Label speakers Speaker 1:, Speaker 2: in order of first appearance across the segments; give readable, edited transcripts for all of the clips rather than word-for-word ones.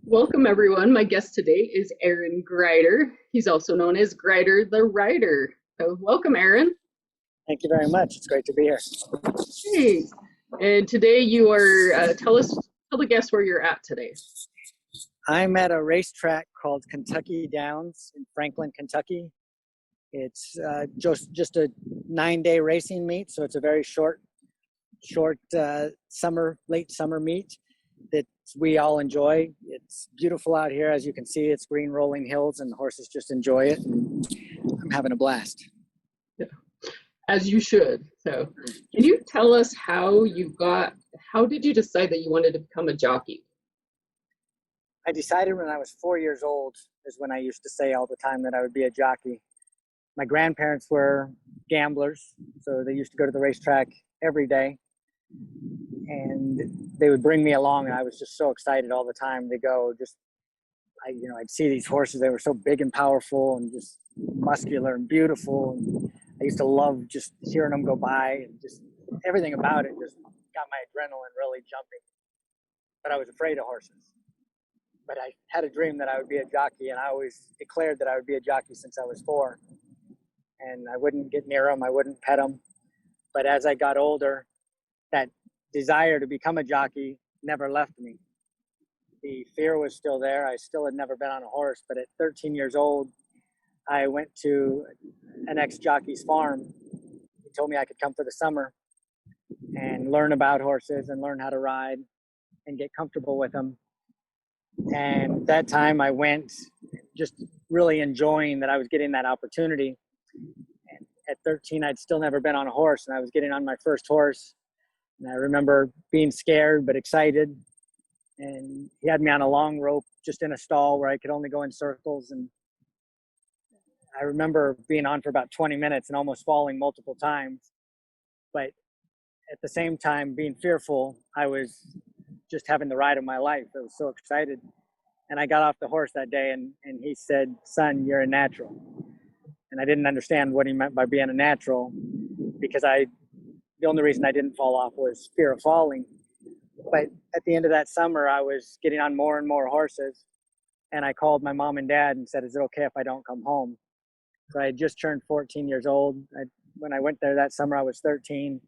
Speaker 1: Welcome, everyone. My guest today is Aaron Gryder. He's also known as Gryder the Ryder. So, welcome, Aaron.
Speaker 2: Thank you very much. It's great to be here.
Speaker 1: Thanks. And today you are, tell the guests where you're at today.
Speaker 2: I'm at a racetrack called Kentucky Downs in Franklin, Kentucky. It's just a 9-day racing meet, so it's a very short late summer meet that we all enjoy. It's beautiful out here, as you can see. It's green rolling hills, and the horses just enjoy it, and I'm having a blast.
Speaker 1: Yeah. As you should. So, can you tell us how did you decide that you wanted to become a jockey?
Speaker 2: I decided when I was 4 years old is when I used to say all the time that I would be a jockey. My grandparents were gamblers, so they used to go to the racetrack every day, and they would bring me along, and I was just so excited all the time to go. I'd see these horses. They were so big and powerful and just muscular and beautiful, and I used to love just hearing them go by, and just everything about it just got my adrenaline really jumping. But I was afraid of horses. But I had a dream that I would be a jockey, and I always declared that I would be a jockey since I was 4. And I wouldn't get near them, I wouldn't pet them. But as I got older, that desire to become a jockey never left me. The fear was still there. I still had never been on a horse, but at 13 years old, I went to an ex-jockey's farm. He told me I could come for the summer and learn about horses and learn how to ride and get comfortable with them. And that time I went just really enjoying that I was getting that opportunity. And at 13, I'd still never been on a horse, and I was getting on my first horse. And I remember being scared but excited. And he had me on a long rope just in a stall where I could only go in circles. And I remember being on for about 20 minutes and almost falling multiple times. But at the same time, being fearful, I was just having the ride of my life. I was so excited. And I got off the horse that day, and he said, "Son, you're a natural." And I didn't understand what he meant by being a natural, because the only reason I didn't fall off was fear of falling. But at the end of that summer, I was getting on more and more horses, and I called my mom and dad and said, "Is it okay if I don't come home?" So I had just turned 14 years old. When I went there that summer, I was 13,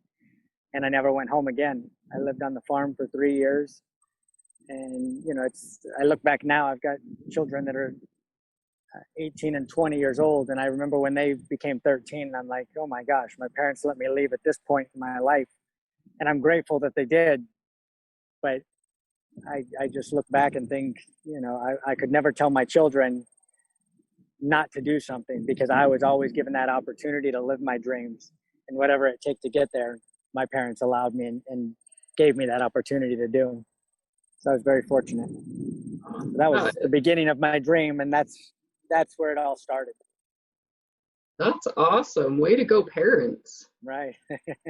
Speaker 2: and I never went home again. I lived on the farm for 3 years. And, I look back now, I've got children that are 18 and 20 years old. And I remember when they became 13, I'm like, oh my gosh, my parents let me leave at this point in my life. And I'm grateful that they did. But I just look back and think, I could never tell my children not to do something, because I was always given that opportunity to live my dreams. And whatever it took to get there, my parents allowed me and gave me that opportunity to do. So I was very fortunate. That was the beginning of my dream, and that's where it all started.
Speaker 1: That's awesome. Way to go, parents.
Speaker 2: Right.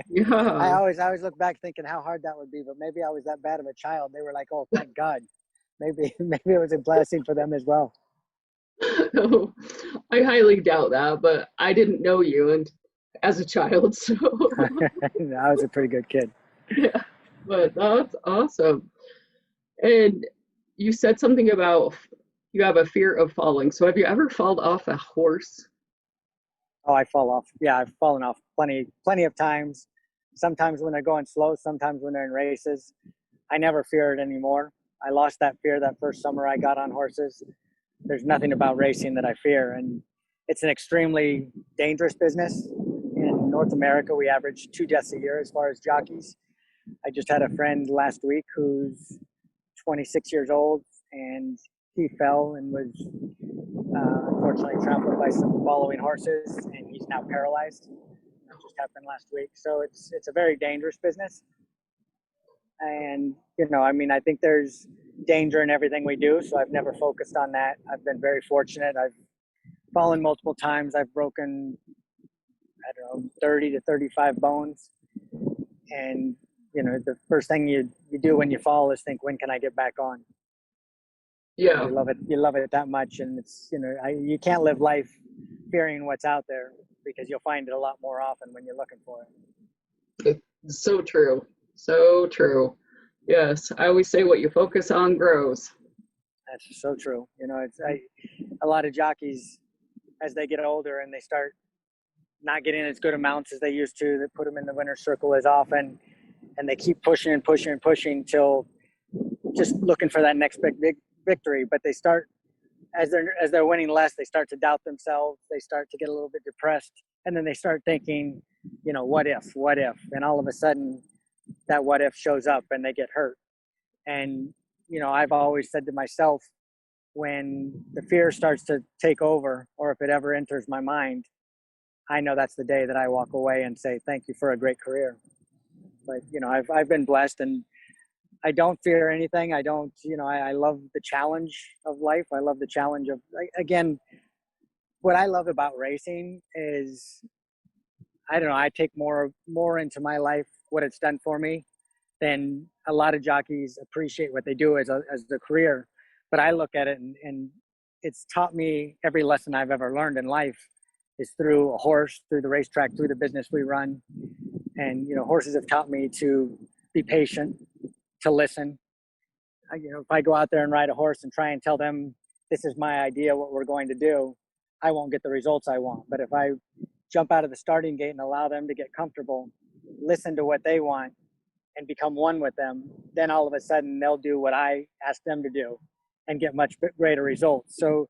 Speaker 1: Yeah.
Speaker 2: I always look back thinking how hard that would be, but maybe I was that bad of a child. They were like, "Oh, thank God." Maybe it was a blessing for them as well.
Speaker 1: Oh, I highly doubt that, but I didn't know you as a child, so.
Speaker 2: I was a pretty good kid.
Speaker 1: Yeah, but that's awesome. And you said something about you have a fear of falling. So have you ever fallen off a horse?
Speaker 2: Oh, I fall off. Yeah, I've fallen off plenty of times. Sometimes when they're going slow, sometimes when they're in races. I never fear it anymore. I lost that fear that first summer I got on horses. There's nothing about racing that I fear. And it's an extremely dangerous business. In North America, we average 2 deaths a year as far as jockeys. I just had a friend last week who's 26 years old, and he fell and was unfortunately trampled by some following horses, and he's now paralyzed. That just happened last week. So it's a very dangerous business. And, I think there's danger in everything we do, so I've never focused on that. I've been very fortunate. I've fallen multiple times. I've broken, 30 to 35 bones. And, the first thing you do when you fall is think, when can I get back on?
Speaker 1: Yeah.
Speaker 2: You love it that much. And it's, you can't live life fearing what's out there, because you'll find it a lot more often when you're looking for it.
Speaker 1: It's so true. So true. Yes. I always say what you focus on grows.
Speaker 2: That's so true. You know, a lot of jockeys, as they get older and they start not getting as good amounts as they used to, they put them in the winner's circle as often, and they keep pushing and pushing and pushing till just looking for that next big victory. But they start, as they're winning less, they start to doubt themselves. They start to get a little bit depressed, and then they start thinking, you know, what if, and all of a sudden that what if shows up and they get hurt. And you know, I've always said to myself, when the fear starts to take over, or if it ever enters my mind, I know that's the day that I walk away and say, thank you for a great career. But, you know, I've been blessed, and I don't fear anything. I don't, you know, I love the challenge of life. I love the challenge of, again, what I love about racing is, I don't know, I take more into my life, what it's done for me, than a lot of jockeys appreciate what they do as a career. But I look at it, and it's taught me every lesson I've ever learned in life is through a horse, through the racetrack, through the business we run. And, you know, horses have taught me to be patient, to listen. You know, if I go out there and ride a horse and try and tell them, this is my idea, what we're going to do, I won't get the results I want. But if I jump out of the starting gate and allow them to get comfortable, listen to what they want, and become one with them, then all of a sudden they'll do what I ask them to do and get much greater results. So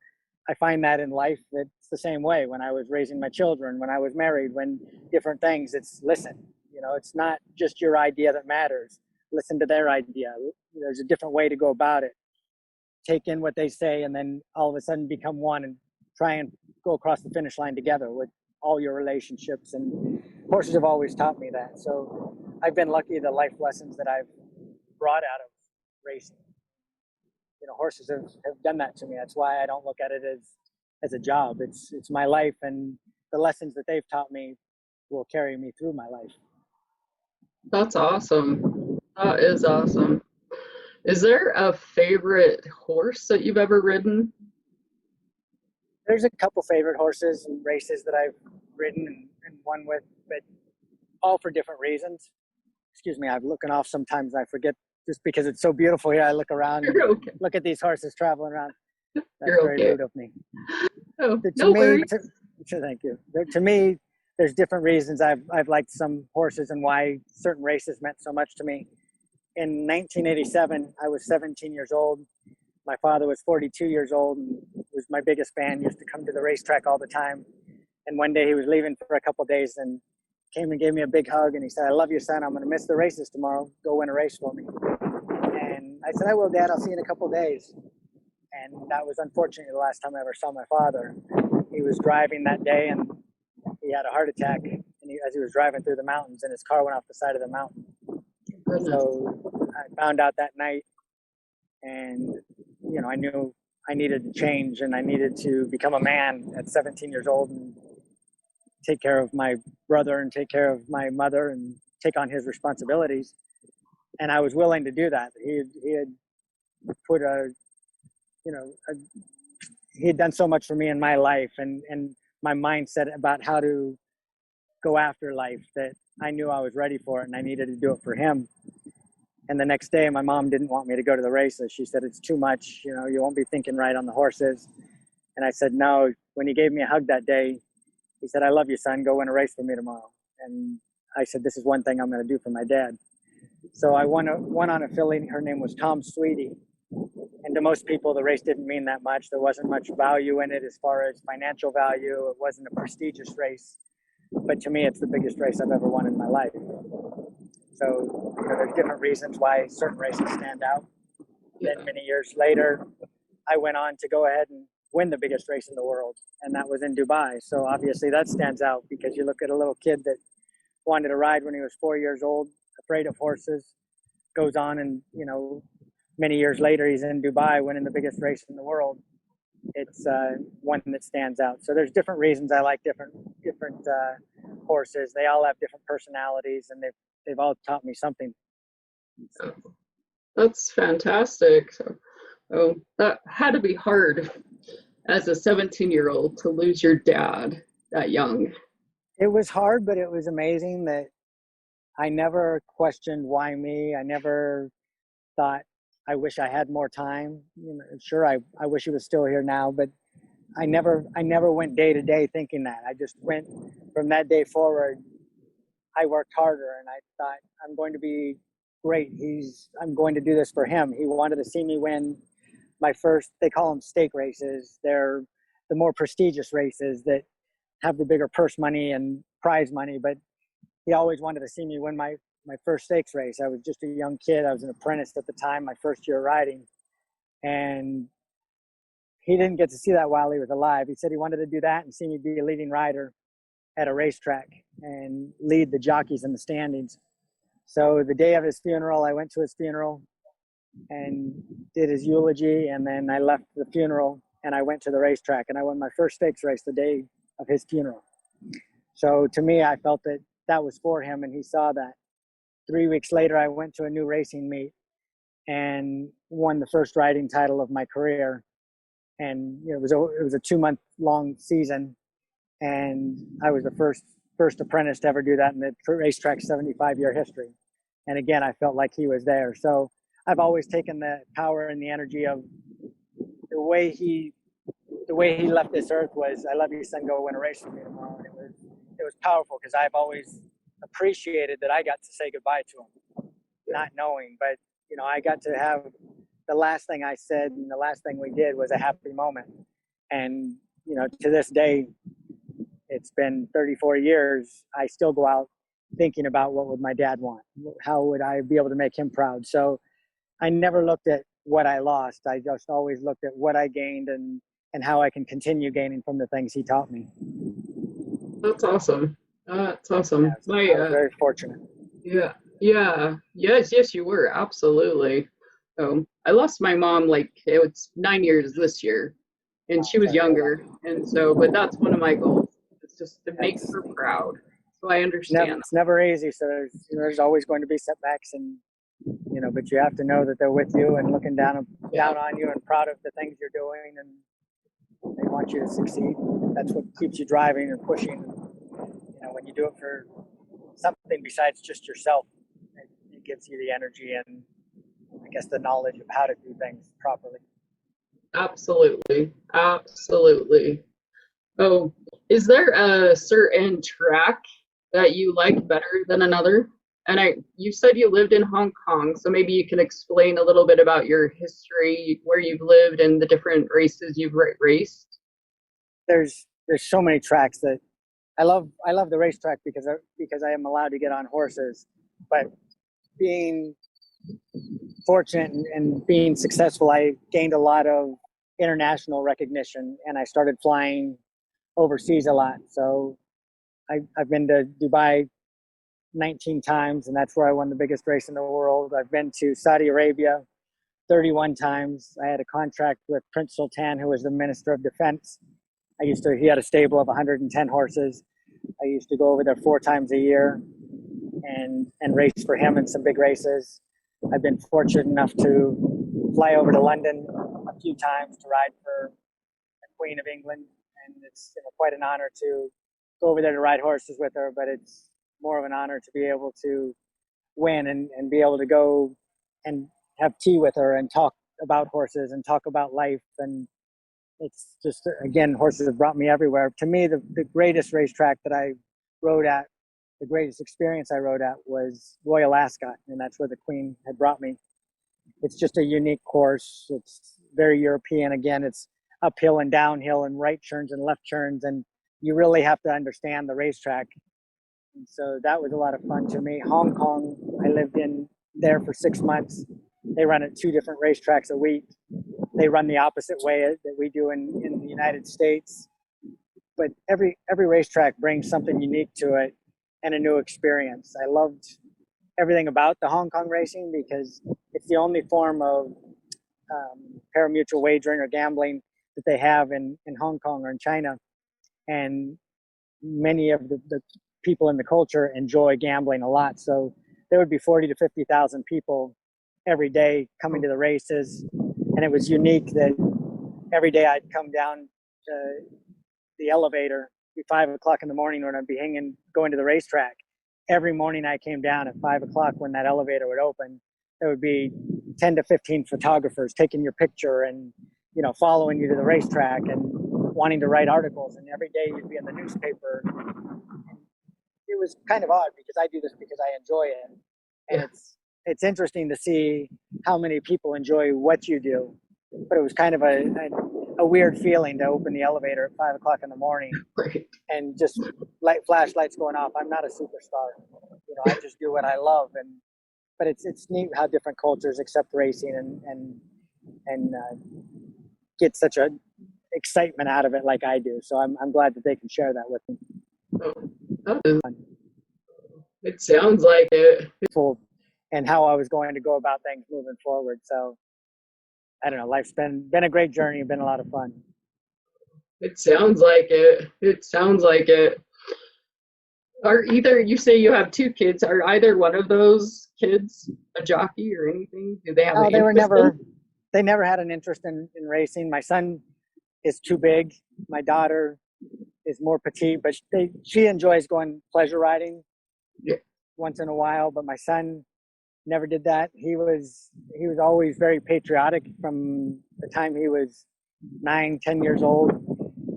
Speaker 2: I find that in life, it's the same way. When I was raising my children, when I was married, when different things, it's listen. You know, it's not just your idea that matters. Listen to their idea. There's a different way to go about it. Take in what they say, and then all of a sudden become one and try and go across the finish line together with all your relationships. And horses have always taught me that. So I've been lucky, the life lessons that I've brought out of racing. You know, horses have done that to me. That's why I don't look at it as a job. It's my life, and the lessons that they've taught me will carry me through my life.
Speaker 1: That's awesome. That is awesome. Is there a favorite horse that you've ever ridden?
Speaker 2: There's a couple favorite horses and races that I've ridden and won with, but all for different reasons. Excuse me, I'm looking off sometimes. I forget, just because it's so beautiful here. I look around and
Speaker 1: Okay.
Speaker 2: look at these horses traveling around. That's
Speaker 1: You're
Speaker 2: very
Speaker 1: okay.
Speaker 2: rude of me.
Speaker 1: Oh,
Speaker 2: To
Speaker 1: no
Speaker 2: me,
Speaker 1: worries.
Speaker 2: thank you. To me, there's different reasons I've liked some horses and why certain races meant so much to me. In 1987, I was 17 years old. My father was 42 years old and was my biggest fan. Used to come to the racetrack all the time. And one day he was leaving for a couple of days and came and gave me a big hug, and he said, "I love you, son. I'm going to miss the races tomorrow. Go win a race for me." And I said, "I will, Dad. I'll see you in a couple of days." And that was unfortunately the last time I ever saw my father. He was driving that day, and he had a heart attack, and as he was driving through the mountains, and his car went off the side of the mountain.
Speaker 1: Goodness.
Speaker 2: So I found out that night, and you know, I knew I needed to change, and I needed to become a man at 17 years old and take care of my brother and take care of my mother and take on his responsibilities. And I was willing to do that. He had put he had done so much for me in my life and my mindset about how to go after life, that I knew I was ready for it, and I needed to do it for him. And the next day, my mom didn't want me to go to the races. She said, "It's too much. You know, you won't be thinking right on the horses." And I said, "No." When he gave me a hug that day, he said, "I love you, son. Go win a race for me tomorrow." And I said, "This is one thing I'm going to do for my dad." So I won on a filly. Her name was Tom Sweetie. And to most people, the race didn't mean that much. There wasn't much value in it as far as financial value. It wasn't a prestigious race. But to me, it's the biggest race I've ever won in my life. So you know, there's different reasons why certain races stand out.
Speaker 1: Yeah.
Speaker 2: Then many years later, I went on to go ahead and win the biggest race in the world, and that was in Dubai. So obviously that stands out, because you look at a little kid that wanted to ride when he was 4 years old, afraid of horses, goes on, and you know, many years later he's in Dubai winning the biggest race in the world. It's one that stands out. So there's different reasons I like different horses. They all have different personalities, and they've all taught me something.
Speaker 1: That's fantastic. So, that had to be hard as a 17-year-old to lose your dad that young.
Speaker 2: It was hard, but it was amazing that I never questioned why me. I never thought I wish I had more time. You know, sure, I wish he was still here now, but I never went day to day thinking that. I just went from that day forward. I worked harder, and I thought I'm going to be great. I'm going to do this for him. He wanted to see me win my first. They call them stake races. They're the more prestigious races that have the bigger purse money and prize money. But he always wanted to see me win my first stakes race. I was just a young kid. I was an apprentice at the time, my first year riding, and he didn't get to see that while he was alive. He said he wanted to do that and see me be a leading rider at a racetrack and lead the jockeys in the standings. So the day of his funeral, I went to his funeral and did his eulogy, and then I left the funeral and I went to the racetrack, and I won my first stakes race the day of his funeral. So to me, I felt that that was for him, and he saw that. 3 weeks later, I went to a new racing meet and won the first riding title of my career. And it was a 2-month long season, and I was the first apprentice to ever do that in the racetrack's 75-year history. And again, I felt like he was there. So I've always taken the power and the energy of the way he left this earth was, "I love you, son. Go win a race with me tomorrow." And it was powerful because I've always appreciated that I got to say goodbye to him, not knowing. But I got to have the last thing I said and the last thing we did was a happy moment. And to this day, it's been 34 years. I still go out thinking about what would my dad want? How would I be able to make him proud? So I never looked at what I lost. I just always looked at what I gained and how I can continue gaining from the things he taught me.
Speaker 1: That's awesome. That's
Speaker 2: Yeah,
Speaker 1: awesome.
Speaker 2: I was very fortunate.
Speaker 1: Yeah, yeah, yes, you were absolutely. I lost my mom like it was 9 years this year, and she was younger, and so, but that's one of my goals. It's just to make her proud. So I understand.
Speaker 2: It's never easy. So there's always going to be setbacks, and but you have to know that they're with you and looking down on you and proud of the things you're doing, and they want you to succeed. That's what keeps you driving and pushing. When you do it for something besides just yourself, it gives you the energy and I guess the knowledge of how to do things properly.
Speaker 1: Absolutely, absolutely. Oh, is there a certain track that you like better than another? And you said you lived in Hong Kong, so maybe you can explain a little bit about your history, where you've lived, and the different races you've raced.
Speaker 2: There's so many tracks that I love. I love the racetrack because I am allowed to get on horses, but being fortunate and being successful, I gained a lot of international recognition, and I started flying overseas a lot. So I've been to Dubai 19 times, and that's where I won the biggest race in the world. I've been to Saudi Arabia 31 times. I had a contract with Prince Sultan, who was the Minister of Defense. He had a stable of 110 horses. I used to go over there 4 times a year and race for him in some big races. I've been fortunate enough to fly over to London a few times to ride for the Queen of England, and it's quite an honor to go over there to ride horses with her, but it's more of an honor to be able to win and be able to go and have tea with her and talk about horses and talk about life. And it's just, again, horses have brought me everywhere. To me, the greatest racetrack that I rode at, the greatest experience I rode at was Royal Ascot, and that's where the Queen had brought me. It's just a unique course. It's very European. Again, it's uphill and downhill and right turns and left turns, and you really have to understand the racetrack. And so that was a lot of fun to me. Hong Kong, I lived in there for 6 months. They run at 2 different racetracks a week. They run the opposite way that we do in the United States. But every racetrack brings something unique to it and a new experience. I loved everything about the Hong Kong racing because it's the only form of pari-mutuel wagering or gambling that they have in Hong Kong or in China. And many of the people in the culture enjoy gambling a lot. So there would be 40 to 50,000 people every day coming to the races. And it was unique that every day I'd come down to the elevator at 5 o'clock in the morning when I'd be going to the racetrack. Every morning I came down at 5 o'clock when that elevator would open. There would be 10 to 15 photographers taking your picture and, you know, following you to the racetrack and wanting to write articles. And every day you'd be in the newspaper. It was kind of odd because I do this because I enjoy it. And it's interesting to see how many people enjoy what you do. But it was kind of a weird feeling to open the elevator at 5 o'clock in the morning and just flashlights going off. I'm not a superstar. You know, I just do what I love. But it's neat how different cultures accept racing and get such a excitement out of it like I do. So I'm glad that they can share that with me.
Speaker 1: It sounds like it.
Speaker 2: And how I was going to go about things moving forward. So I don't know, life's been a great journey, been a lot of fun.
Speaker 1: It sounds like it. It sounds like it. You say you have 2 kids, are either one of those kids a jockey or anything? Do they have an interest
Speaker 2: they never had an interest in racing. My son is too big. My daughter is more petite, but she enjoys going pleasure riding once in a while. But my son never did that. He was always very patriotic from the time he was 9-10 years old.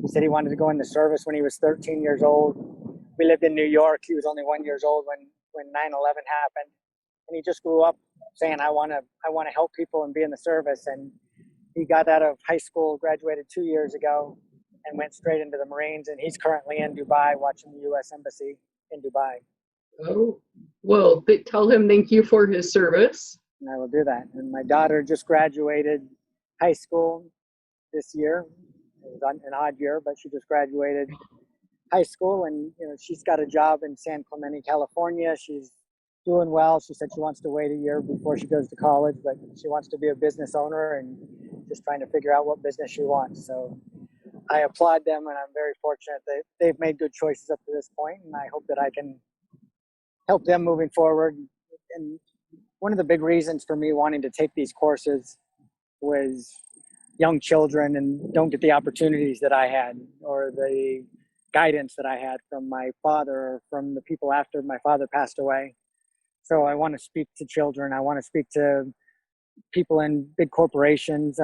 Speaker 2: He said he wanted to go in the service when he was 13 years old. We lived in New York. He was only 1 year old when 9/11 happened, and he just grew up saying, I want to help people and be in the service. And he got out of high school, graduated 2 years ago, and went straight into the Marines. And he's currently in Dubai watching the U.S. Embassy in Dubai.
Speaker 1: Oh, well, tell him thank you for his service.
Speaker 2: And I will do that. And my daughter just graduated high school this year. It was an odd year, but she just graduated high school, and you know, she's got a job in San Clemente, California. She's doing well. She said she wants to wait a year before she goes to college, but she wants to be a business owner and just trying to figure out what business she wants. So I applaud them, and I'm very fortunate that they've made good choices up to this point, and I hope that I can help them moving forward. And one of the big reasons for me wanting to take these courses was young children and don't get the opportunities that I had or the guidance that I had from my father or from the people after my father passed away. So I want to speak to children. I want to speak to people in big corporations.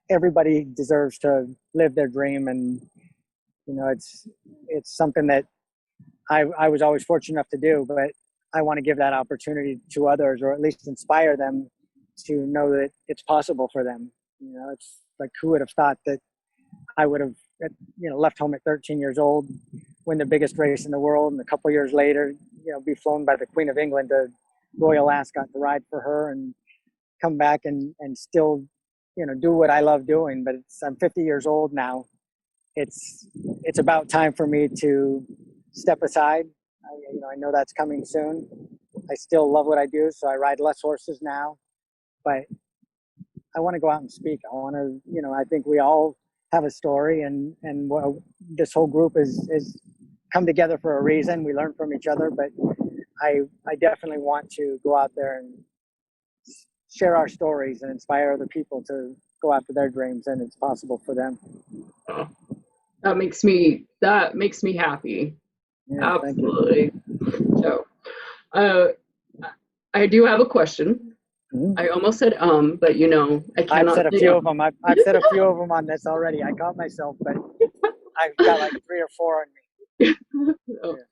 Speaker 2: Everybody deserves to live their dream. And, you know, it's something that I was always fortunate enough to do, but I want to give that opportunity to others, or at least inspire them to know that it's possible for them. You know, it's like, who would have thought that I would have, left home at 13 years old, win the biggest race in the world, and a couple years later, be flown by the Queen of England to Royal Ascot to ride for her, and come back and still, do what I love doing. But I'm 50 years old now. It's about time for me to step aside. I know that's coming soon. I still love what I do, so I ride less horses now, but I want to go out and speak. I want to, I think we all have a story, and this whole group is come together for a reason. We learn from each other, but I definitely want to go out there and share our stories and inspire other people to go after their dreams, and it's possible for them.
Speaker 1: That makes me happy.
Speaker 2: Yeah,
Speaker 1: absolutely. So, I do have a question. Mm-hmm. I almost said but I cannot.
Speaker 2: I've said a few of them. I've said a few of them on this already. I caught myself, but I've got like 3 or 4 on me.
Speaker 1: Oh. Yeah.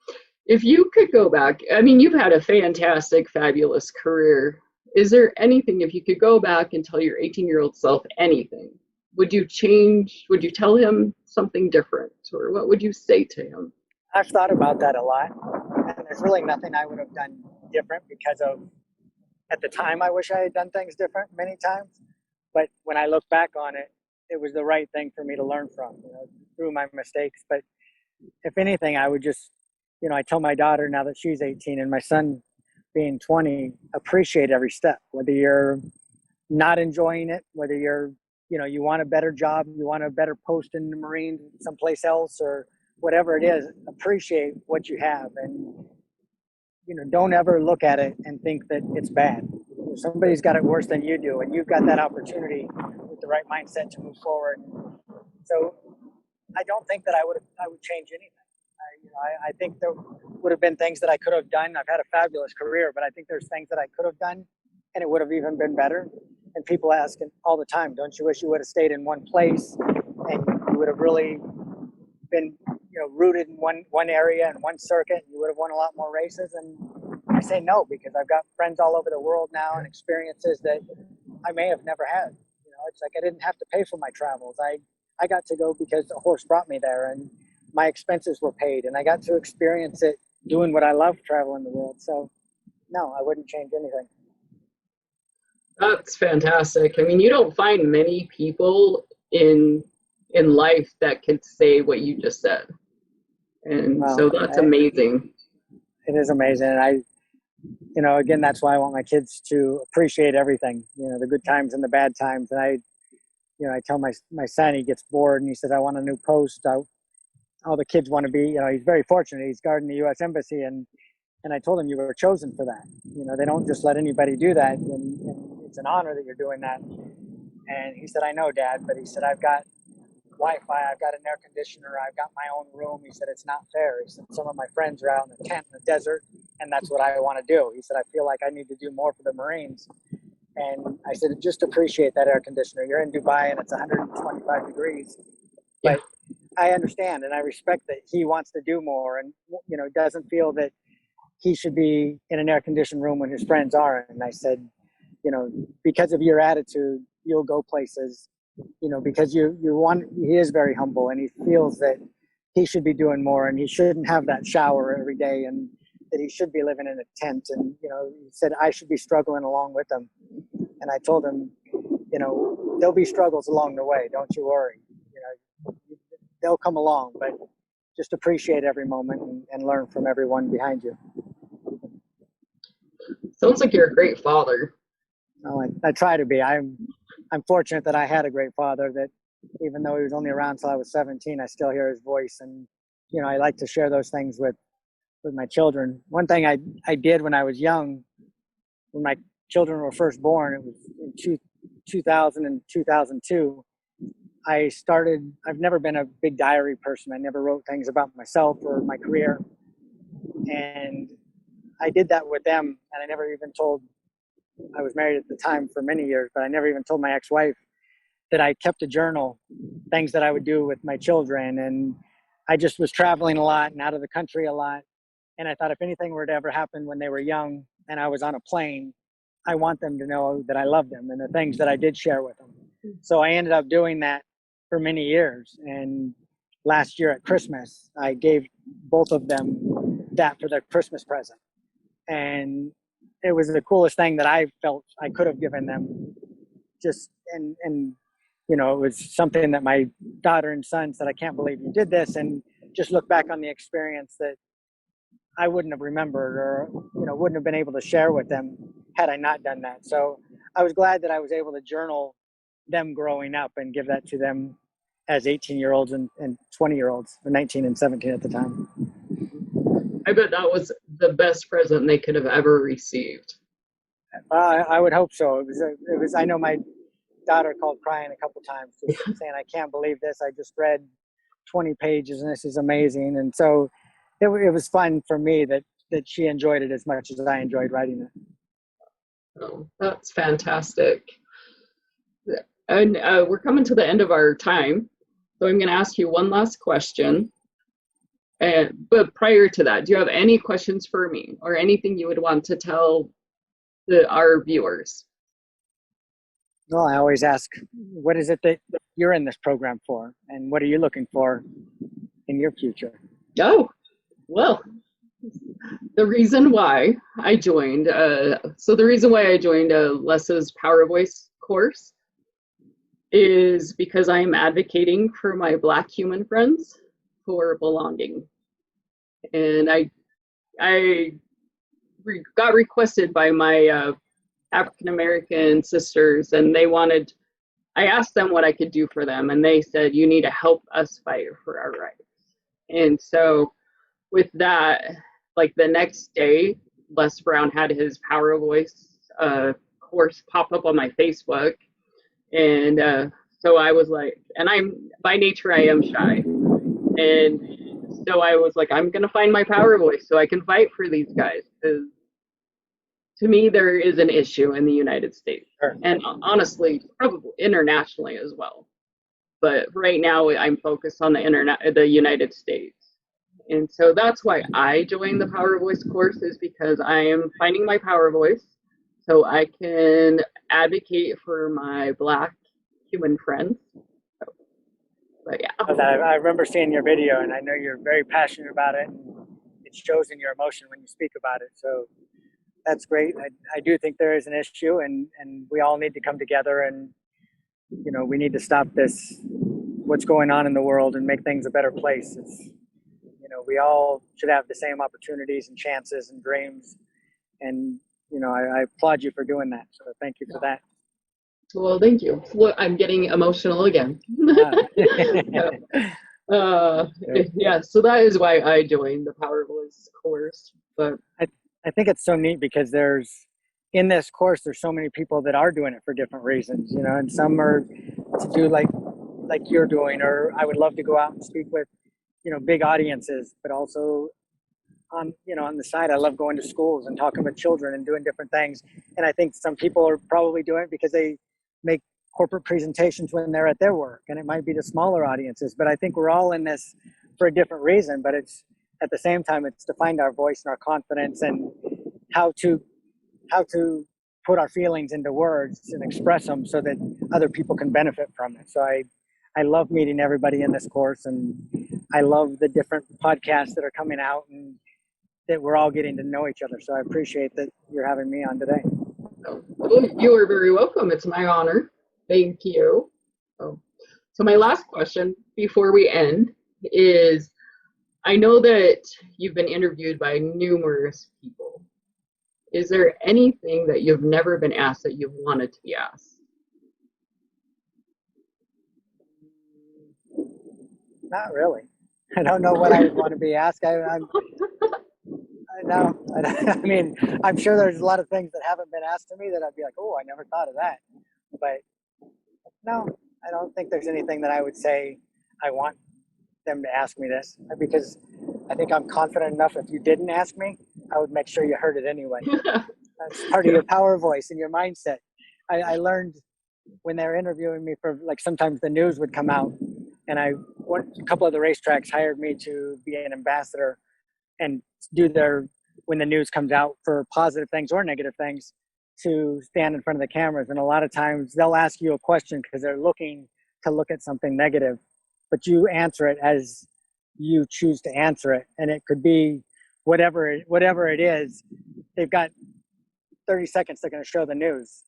Speaker 1: If you could go back, you've had a fantastic, fabulous career. Is there anything, if you could go back and tell your 18-year-old self anything, would you change? Would you tell him something different, or what would you say to him?
Speaker 2: I've thought about that a lot, and there's really nothing I would have done different, because of, at the time, I wish I had done things different many times. But when I look back on it, it was the right thing for me to learn from, through my mistakes. But if anything, I would just, I tell my daughter now that she's 18 and my son being 20, appreciate every step, whether you're not enjoying it, whether you're, you want a better job, you want a better post in the Marines someplace else, or whatever it is, appreciate what you have. And, don't ever look at it and think that it's bad. Somebody's got it worse than you do, and you've got that opportunity with the right mindset to move forward. So I don't think that I would change anything. I think there would have been things that I could have done. I've had a fabulous career, but I think there's things that I could have done and it would have even been better. And people ask all the time, don't you wish you would have stayed in one place and you would have really been, rooted in one area and one circuit, and you would have won a lot more races? And I say no, because I've got friends all over the world now and experiences that I may have never had. It's like I didn't have to pay for my travels. I got to go because a horse brought me there, and my expenses were paid, and I got to experience it doing what I love, traveling the world. So no, I wouldn't change anything.
Speaker 1: That's fantastic. I mean, you don't find many people in life that could say what you just said. And
Speaker 2: Well,
Speaker 1: so that's amazing.
Speaker 2: It is amazing. And again, that's why I want my kids to appreciate everything, the good times and the bad times. And I tell my son, he gets bored and he says, I want a new post. All the kids want to be, he's very fortunate. He's guarding the U.S. Embassy. And I told him, you were chosen for that. They don't just let anybody do that. And it's an honor that you're doing that. And he said, I know, Dad. But he said, I've got Wi-Fi, I've got an air conditioner, I've got my own room. He said, it's not fair. He said, some of my friends are out in a tent in the desert, and that's what I want to do. He said, I feel like I need to do more for the Marines. And I said, just appreciate that air conditioner. You're in Dubai and it's 125 degrees. But I understand and I respect that he wants to do more, and doesn't feel that he should be in an air conditioned room when his friends are. And I said, because of your attitude, you'll go places, because he is very humble, and he feels that he should be doing more, and he shouldn't have that shower every day, and that he should be living in a tent. And, he said, I should be struggling along with him. And I told him, there'll be struggles along the way. Don't you worry. They'll come along, but just appreciate every moment and learn from everyone behind you.
Speaker 1: Sounds like you're a great father.
Speaker 2: Well, I try to be. I'm fortunate that I had a great father that, even though he was only around till I was 17, I still hear his voice. And, I like to share those things with my children. One thing I did when I was young, when my children were first born, it was in 2000 and 2002, I've never been a big diary person. I never wrote things about myself or my career. And I did that with them. And I never even told, I was married at the time for many years, but I never even told my ex-wife that I kept a journal, things that I would do with my children. And I just was traveling a lot and out of the country a lot. And I thought, if anything were to ever happen when they were young and I was on a plane, I want them to know that I love them and the things that I did share with them. So I ended up doing that for many years. And last year at Christmas, I gave both of them that for their Christmas present. And it was the coolest thing that I felt I could have given them. It was something that my daughter and son said, I can't believe you did this. And just look back on the experience that I wouldn't have remembered or, wouldn't have been able to share with them had I not done that. So I was glad that I was able to journal them growing up and give that to them as 18-year-olds and 20-year-olds, or 19 and 17 at the time.
Speaker 1: I bet that was the best present they could have ever received.
Speaker 2: I would hope so. It was. I know my daughter called crying a couple times, just saying, I can't believe this. I just read 20 pages and this is amazing. And so it was fun for me that she enjoyed it as much as I enjoyed writing it.
Speaker 1: Oh, that's fantastic. And we're coming to the end of our time. So I'm going to ask you one last question. But prior to that, do you have any questions for me or anything you would want to tell our viewers?
Speaker 2: Well, I always ask, what is it that you're in this program for? And what are you looking for in your future?
Speaker 1: Oh, well, the reason why I joined, Les's Power Voice course is because I'm advocating for my Black human friends for belonging. And I got requested by my African-American sisters, and I asked them what I could do for them, and they said, you need to help us fight for our rights. And so with that, like the next day, Les Brown had his Power Voice course pop up on my Facebook. And so I was like, and by nature, I am shy. And so I was like, I'm going to find my power voice so I can fight for these guys. to me, there is an issue in the United States,
Speaker 2: Sure.
Speaker 1: and honestly, probably internationally as well. But right now, I'm focused on the United States. And so that's why I joined the Power Voice course, is because I am finding my power voice so I can advocate for my Black human friends. But yeah.
Speaker 2: I remember seeing your video, and I know you're very passionate about it. It shows in your emotion when you speak about it. So that's great. I do think there is an issue, and we all need to come together, and we need to stop this, what's going on in the world, and make things a better place. It's, we all should have the same opportunities and chances and dreams. And, I applaud you for doing that. So thank you for that.
Speaker 1: Well, thank you. Look, I'm getting emotional again. Yeah, so that is why I joined the Power Voice course. But
Speaker 2: I think it's so neat because in this course, there's so many people that are doing it for different reasons, and some are to do like you're doing, or I would love to go out and speak with, big audiences, but also on the side, I love going to schools and talking with children and doing different things. And I think some people are probably doing it because they make corporate presentations when they're at their work, and it might be to smaller audiences, but I think we're all in this for a different reason. But it's, at the same time, it's to find our voice and our confidence, and how to put our feelings into words and express them so that other people can benefit from it. So I love meeting everybody in this course, and I love the different podcasts that are coming out, and that we're all getting to know each other. So I appreciate that you're having me on today.
Speaker 1: Well, you are very welcome. It's my honor. Thank you. So my last question before we end is, I know that you've been interviewed by numerous people. Is there anything that you've never been asked that you've wanted to be asked?
Speaker 2: Not really. I don't know what I would want to be asked. I mean, I'm sure there's a lot of things that haven't been asked to me that I'd be like, oh, I never thought of that. But no, I don't think there's anything that I would say I want them to ask me this, because I think I'm confident enough. If you didn't ask me, I would make sure you heard it anyway. That's part of your power voice and your mindset. I learned when they were interviewing me for, like, sometimes the news would come out, and a couple of the racetracks hired me to be an ambassador and do when the news comes out for positive things or negative things, to stand in front of the cameras. And a lot of times they'll ask you a question because they're looking to look at something negative, but you answer it as you choose to answer it. And it could be whatever it is. They've got 30 seconds they're going to show the news,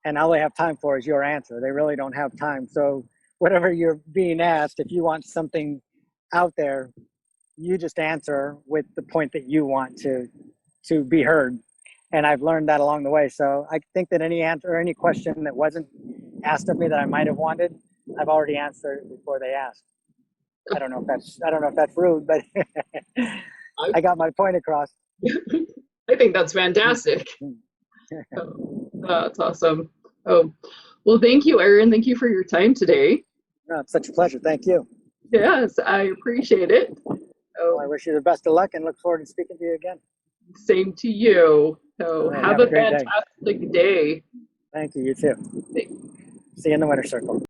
Speaker 2: and all they have time for is your answer. They really don't have time. So whatever you're being asked, if you want something out there, you just answer with the point that you want to be heard. And I've learned that along the way. So I think that any answer or any question that wasn't asked of me that I might have wanted, I've already answered before they asked. I don't know if that's rude, but I got my point across.
Speaker 1: I think that's fantastic. That's awesome. Oh, well, thank you, Aaron. Thank you for your time today.
Speaker 2: No, it's such a pleasure. Thank you.
Speaker 1: Yes, I appreciate it.
Speaker 2: Well, I wish you the best of luck and look forward to speaking to you again.
Speaker 1: Same to you. So
Speaker 2: right,
Speaker 1: have a fantastic day.
Speaker 2: Thank you. You too.
Speaker 1: Thanks.
Speaker 2: See you in the winter circle.